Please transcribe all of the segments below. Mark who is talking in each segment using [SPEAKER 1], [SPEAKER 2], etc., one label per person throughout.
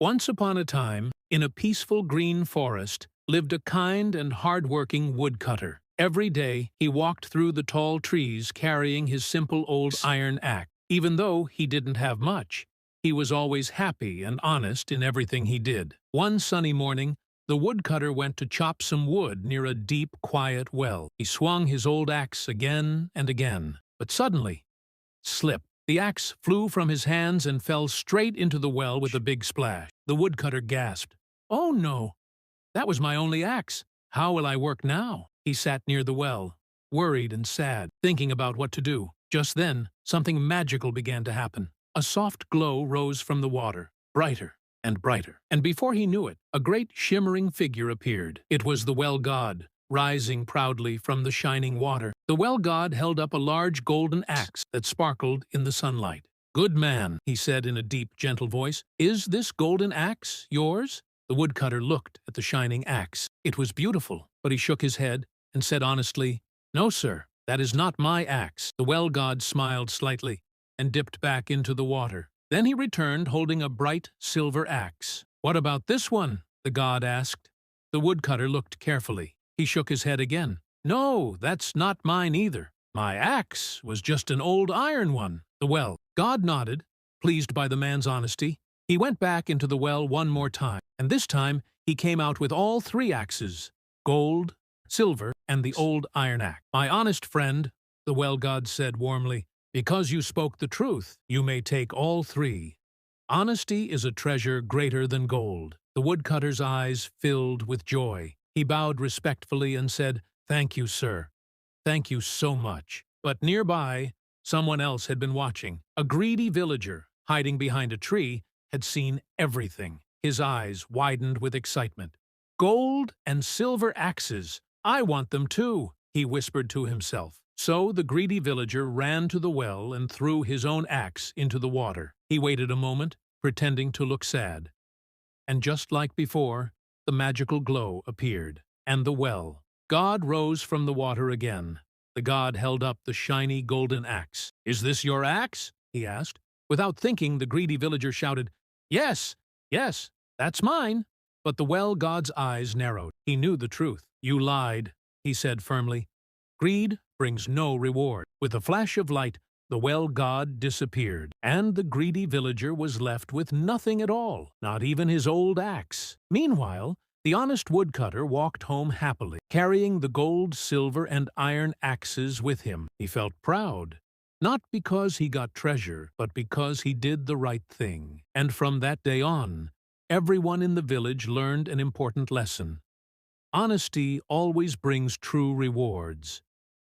[SPEAKER 1] Once upon a time, in a peaceful green forest, lived a kind and hard-working woodcutter. Every day, he walked through the tall trees carrying his simple old iron axe. Even though he didn't have much, he was always happy and honest in everything he did. One sunny morning, the woodcutter went to chop some wood near a deep, quiet well. He swung his old axe again and again, but suddenly, slip! The axe flew from his hands and fell straight into the well with a big splash. The woodcutter gasped. "Oh no! That was my only axe. How will I work now?" He sat near the well, worried and sad, thinking about what to do. Just then, something magical began to happen. A soft glow rose from the water, brighter and brighter. And before he knew it, a great shimmering figure appeared. It was the well god, rising proudly from the shining water. The well god held up a large golden axe that sparkled in the sunlight. "Good man," he said in a deep, gentle voice, "is this golden axe yours?" The woodcutter looked at the shining axe. It was beautiful, but he shook his head and said honestly, "No, sir, that is not my axe." The well god smiled slightly and dipped back into the water. Then he returned holding a bright silver axe. "What about this one?" the god asked. The woodcutter looked carefully. He shook his head again. "No, that's not mine either. My axe was just an old iron one." The well god nodded, pleased by the man's honesty. He went back into the well one more time, and this time he came out with all three axes: gold, silver, and the old iron axe. "My honest friend," the well god said warmly, "because you spoke the truth, you may take all three. Honesty is a treasure greater than gold." The woodcutter's eyes filled with joy. He bowed respectfully and said, "Thank you, sir. Thank you so much." But nearby, someone else had been watching. A greedy villager, hiding behind a tree, had seen everything. His eyes widened with excitement. "Gold and silver axes! I want them too," he whispered to himself. So the greedy villager ran to the well and threw his own axe into the water. He waited a moment, pretending to look sad. And just like before, the magical glow appeared, and the well god rose from the water again. The god held up the shiny golden axe. "Is this your axe?" he asked. Without thinking, the greedy villager shouted, "Yes, yes, that's mine." But the well god's eyes narrowed. He knew the truth. "You lied," he said firmly. "Greed brings no reward." With a flash of light, the well god disappeared, and the greedy villager was left with nothing at all, not even his old axe. Meanwhile, the honest woodcutter walked home happily, carrying the gold, silver, and iron axes with him. He felt proud, not because he got treasure, but because he did the right thing. And from that day on, everyone in the village learned an important lesson. Honesty always brings true rewards,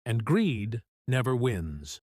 [SPEAKER 1] and greed never wins.